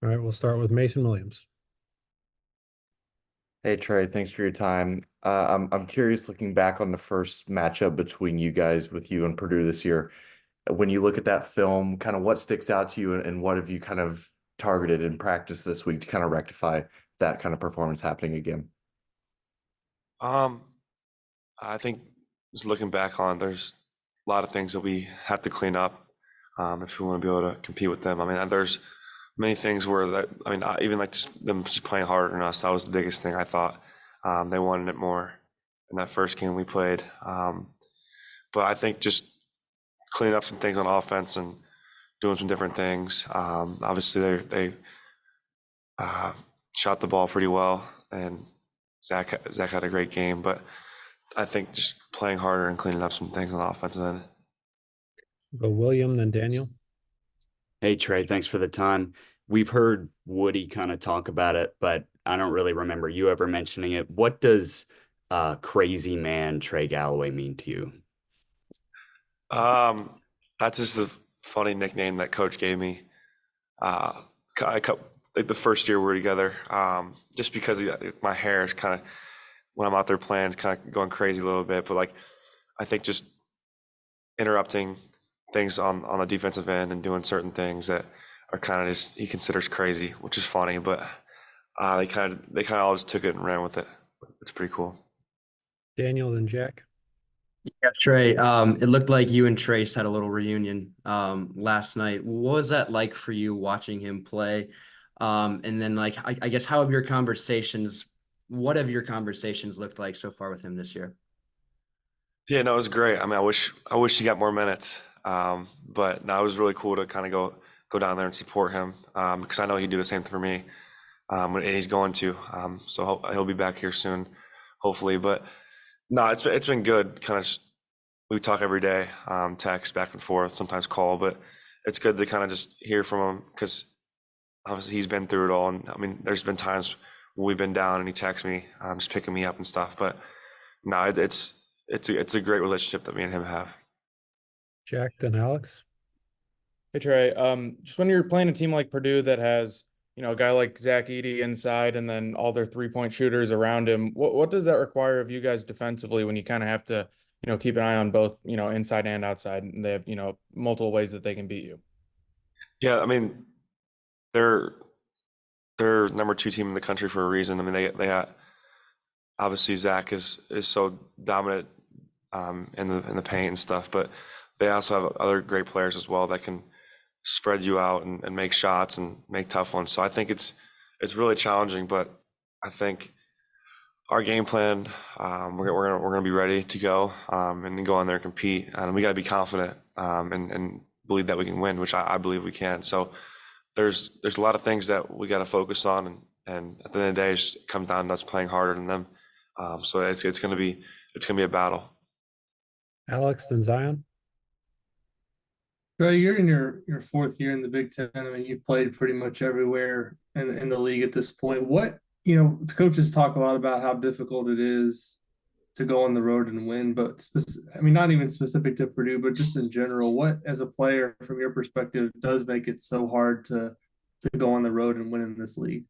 All right, we'll start with Mason Williams. Hey Trey, thanks for your time. I'm curious looking back on the first matchup between you guys with you and Purdue this year. When you look at that film, kind of what sticks out to you and what have you kind of targeted in practice this week to kind of rectify that kind of performance happening again? Um, I think just looking back on, there's a lot of things that we have to clean up if we want to be able to compete with them. I mean, there's many things where even like them just playing harder than us. That was the biggest thing I thought. They wanted it more in that first game we played. But I think just cleaning up some things on offense and doing some different things. Obviously, they shot the ball pretty well, and Zach had a great game, but I think just playing harder and cleaning up some things on the offensive end. Go William, then Daniel. Hey Trey, thanks for the time. We've heard Woody kind of talk about it, but I don't really remember you ever mentioning it. What does crazy man Trey Galloway mean to you? Um, that's just a funny nickname that coach gave me. Uh, like the first year we were together, just because my hair is kind of when I'm out there playing, it's kind of going crazy a little bit. But like, I think just interrupting things on the defensive end and doing certain things that are kind of just he considers crazy, which is funny. But they kind of all just took it and ran with it. It's pretty cool. Daniel, then Jack. Yeah, Trey, it looked like you and Trace had a little reunion last night. What was that like for you watching him play? And then like I guess what have your conversations looked like so far with him this year? Yeah, no, it was great. I mean, I wish he got more minutes. But no, it was really cool to kind of go down there and support him because I know he'd do the same thing for me. And he's going to. So he'll be back here soon, hopefully. But no, it's been good. Kind of we talk every day, text back and forth, sometimes call, but it's good to kind of just hear from him because obviously he's been through it all. And I mean, there's been times when we've been down and he texts me, just picking me up and stuff. But no, it's a great relationship that me and him have. Jack, then Alex. Hey Trey, just when you're playing a team like Purdue that has, a guy like Zach Edey inside and then all their 3-point shooters around him, what does that require of you guys defensively when you kind of have to, keep an eye on both, inside and outside, and they have, multiple ways that they can beat you? Yeah, I mean, they're they're number two team in the country for a reason. I mean, they got obviously Zach is so dominant in the paint and stuff, but they also have other great players as well that can spread you out and make shots and make tough ones. So I think it's really challenging, but I think our game plan, we're gonna be ready to go and then go on there and compete, and we got to be confident and believe that we can win, which I believe we can. So there's a lot of things that we got to focus on, and at the end of the day, it just comes down to us playing harder than them. So it's gonna be a battle. Alex, then Zion. Trey, you're in your fourth year in the Big Ten. I mean, you've played pretty much everywhere in the league at this point. The coaches talk a lot about how difficult it is to go on the road and win, but I mean, not even specific to Purdue, but just in general, what as a player, from your perspective, does make it so hard to go on the road and win in this league?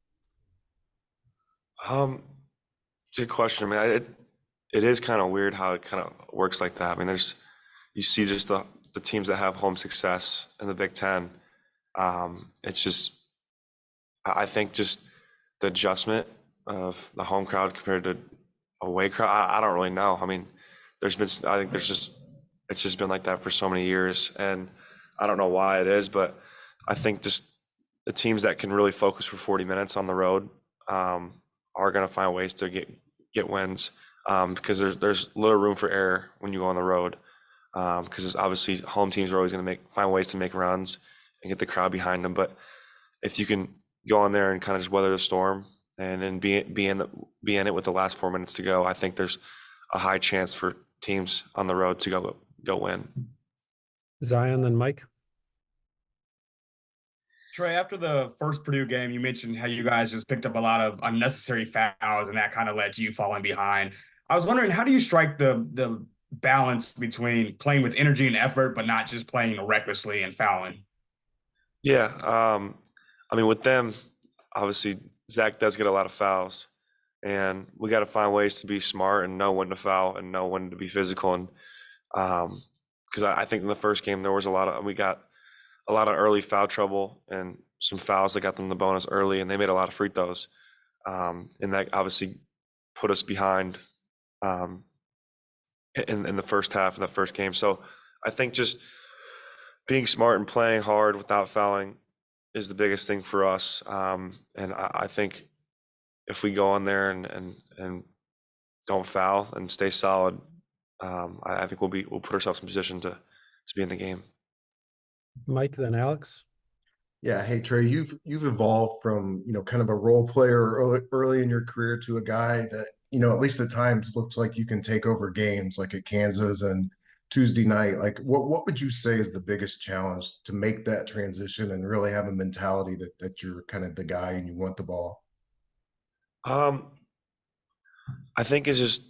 Um, it's a good question. I mean, it is kind of weird how it kind of works like that. I mean, you see just the teams that have home success in the Big Ten. It's just I think just the adjustment of the home crowd compared to away crowd. I don't really know. I mean, I think it's just been like that for so many years, and I don't know why it is, but I think just the teams that can really focus for 40 minutes on the road are going to find ways to get wins because there's little room for error when you go on the road because obviously home teams are always going to find ways to make runs and get the crowd behind them. But if you can go on there and kind of just weather the storm and then be in it with the last 4 minutes to go, I think there's a high chance for teams on the road to go win. Zion, then Mike. Trey, after the first Purdue game, you mentioned how you guys just picked up a lot of unnecessary fouls, and that kind of led to you falling behind. I was wondering, how do you strike the balance between playing with energy and effort, but not just playing recklessly and fouling? Yeah, I mean, with them, obviously Zach does get a lot of fouls, and we got to find ways to be smart and know when to foul and know when to be physical. And because I think in the first game we got a lot of early foul trouble and some fouls that got them the bonus early, and they made a lot of free throws, and that obviously put us behind in the first half in the first game. So I think just being smart and playing hard without fouling is the biggest thing for us. And I think if we go on there and don't foul and stay solid, I think we'll put ourselves in position to be in the game. Mike, then Alex. Yeah, hey Trey, you've evolved from, kind of a role player early in your career to a guy that, at least at times looks like you can take over games like at Kansas and Tuesday night. Like what would you say is the biggest challenge to make that transition and really have a mentality that you're kind of the guy and you want the ball? I think it's just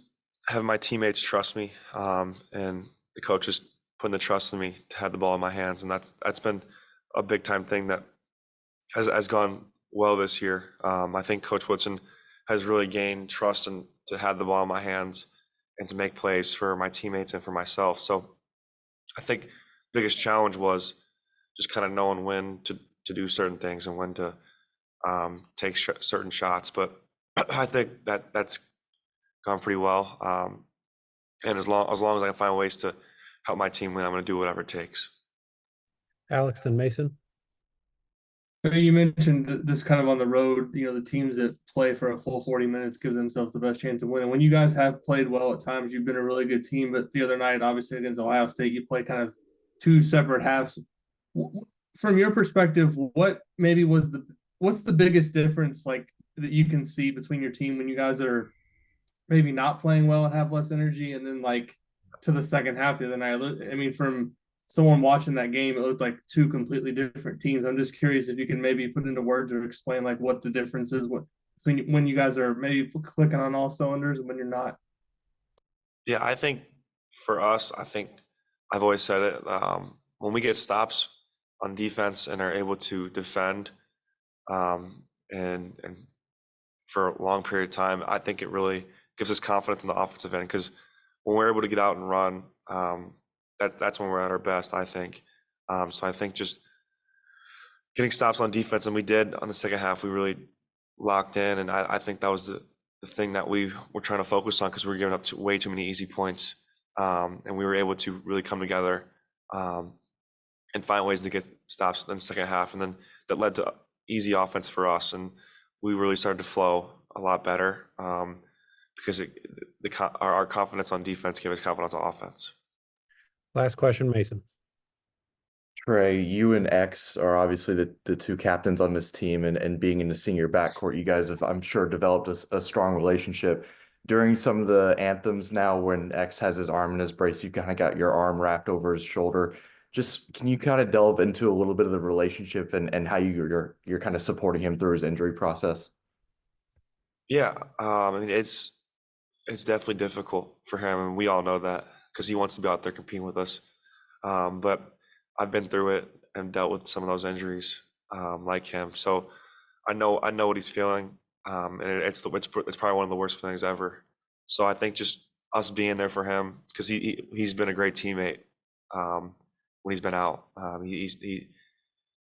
having my teammates trust me, and the coaches putting the trust in me to have the ball in my hands, and that's been a big time thing that has gone well this year. I think Coach Woodson has really gained trust and to have the ball in my hands and to make plays for my teammates and for myself. So I think the biggest challenge was just kind of knowing when to do certain things and when to take certain shots. But I think that's gone pretty well. And as long as I can find ways to help my team win, I'm going to do whatever it takes. Alex, then Mason. You mentioned this kind of on the road, the teams that play for a full 40 minutes give themselves the best chance of winning. When you guys have played well at times, you've been a really good team, but the other night, obviously against Ohio State, you play kind of two separate halves. From your perspective, what's the biggest difference like that you can see between your team when you guys are maybe not playing well and have less energy, and then like to the second half the other night? I mean, from someone watching that game, it looked like two completely different teams. I'm just curious if you can maybe put into words or explain like what the difference is between when you guys are maybe clicking on all cylinders and when you're not. Yeah, I think for us, I've always said it, when we get stops on defense and are able to defend and for a long period of time, I think it really gives us confidence in the offensive end, because when we're able to get out and run, that's when we're at our best, I think. So I think just getting stops on defense, and we did on the second half, we really locked in, and I think that was the thing that we were trying to focus on, because we were giving up way too many easy points, and we were able to really come together and find ways to get stops in the second half, and then that led to easy offense for us, and we really started to flow a lot better because our confidence on defense gave us confidence on offense. Last question, Mason. Trey, you and X are obviously the two captains on this team, and being in the senior backcourt, you guys have, I'm sure, developed a strong relationship. During some of the anthems now, when X has his arm in his brace, you kind of got your arm wrapped over his shoulder. Just can you kind of delve into a little bit of the relationship and how you're kind of supporting him through his injury process? Yeah, I mean, it's definitely difficult for him, and we all know that, because he wants to be out there competing with us. But I've been through it and dealt with some of those injuries like him, so I know what he's feeling, and it's probably one of the worst feelings ever. So I think just us being there for him, because he's been a great teammate when he's been out. He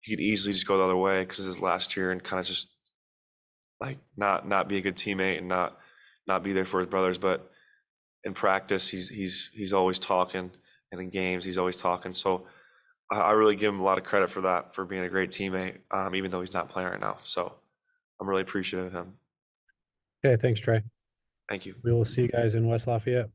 could easily just go the other way because it's his last year, and kind of just like not be a good teammate and not be there for his brothers. But in practice, he's always talking, and in games he's always talking. So I really give him a lot of credit for that, for being a great teammate, even though he's not playing right now. So I'm really appreciative of him. Okay, thanks, Trey. Thank you. We will see you guys in West Lafayette.